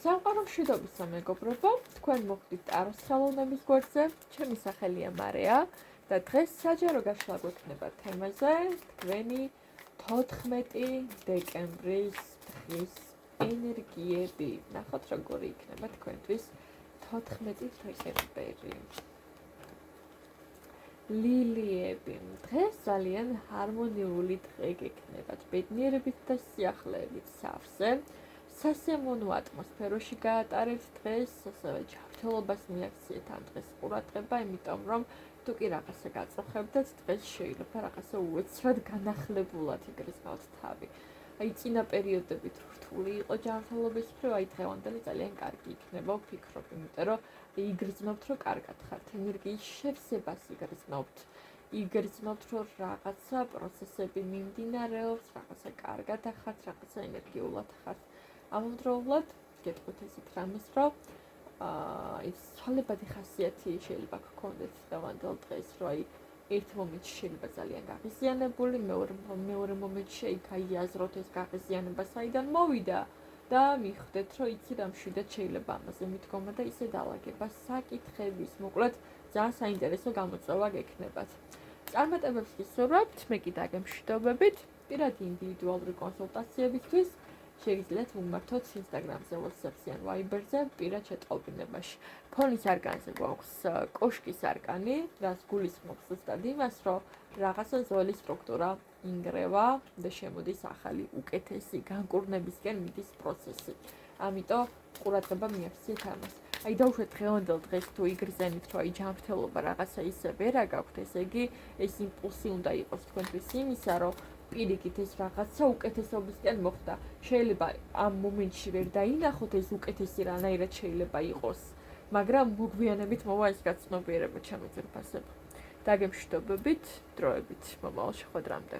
სამყარო მშვიდობისა მეგობრებო, თქვენ მოხდით ტაროს ხელოვნების გვერდზე, ჩემი სახელია მარია და დღეს საჯარო გაშლა გვექნება თემაზე თქვენი 14 დეკემბრის დღის ენერგიები. ნახოთ როგორი იქნება თქვენთვის 14 დეკემბერი. ლილიები, დღეს ძალიან ჰარმონიული დღე გექნებათ, ბედნიერებით და სიახლეებით სავსე. სასიამოვნო ატმოსფეროში გაატარებთ დღეს, ასევე ჯანმრთელობას მიაქციეთ ამ დღეს ყურადღება, იმიტომ რომ თუ კი რაღაცა გაწუხებდეთ, დღეს შეიძლება რაღაცა უეცრად განახლებულად იგრძნოთ თავი. აი წინა პერიოდებით რთული იყო ჯანმრთელობის მხრივ, აი დღევანდელი ძალიან კარგი იქნება, ვფიქრობ, იმიტომ რომ იგრძნობთ, რომ კარგად ხართ, ენერგიის შევსებას იგრძნობთ, რომ რაღაცა პროცესები მიმდინარეობს, რაღაცა კარგად ახართ, რაღაცა ენერგიულად ხართ. ამავდროულად გეტყვით ესეთ რამეს, რომ ის ცვალებადი ხასიათი შეიძლება გქონდეთ დღევანდელ დღეს, რომ აი ერთ მომენტში შეიძლება ძალიან გაღიზიანებული, მეორე მომენტში გაიაზროთ ეს გაღიზიანება საიდან მოვიდა და მიხვდეთ, რომ იცი რა მშვიდად შეიძლება ამაზე მიდგომა და ისე დაალაგება საკითხების. მოკლედ, ძალიან საინტერესო გამოწვევა გექნებათ. წარმატებებს გისურვებთ, მე კი დაგემშვიდობებით, პირადი ინდივიდუალური კონსულტაციებისთვის შეგიძლიათ მომმართოთ Instagram-ზე, WhatsApp-ზე ან Viber-ზე პირად შეტყობინებაში. ფონის არკანზე გვაქვს კოშკის არკანი, რაც გულისხმობს ზუსტად იმას, რომ რაღაცა ზოლის სტრუქტურა ინგრევა და შემოდის ახალი, უკეთესი განკურნებისკენ მიდის პროცესი. ამიტომ ყურადღება მიაქციეთ ამას. აი დავუშვათ დღევანდელ დღეს თუ იგრძენით, რომ აი ჯანმრთელობა რაღაცა ისე ვერ აგაქვთ, ესე იგი ეს იმპულსი უნდა იყოს თქვენთვის იმისა, რომ პირიქით ეს რაღაცა უკეთესობისკენ მოხდა. შეიძლება ამ მომენტში ვერ დაინახოთ ეს უკეთესი რანაირად შეიძლება იყოს, მაგრამ მოგვიანებით მოვა ეს გაცნობიერება ჩემო ძვირფასებო. დაგემშვიდობებით, დროებით, მომავალ შეხვედრამდე.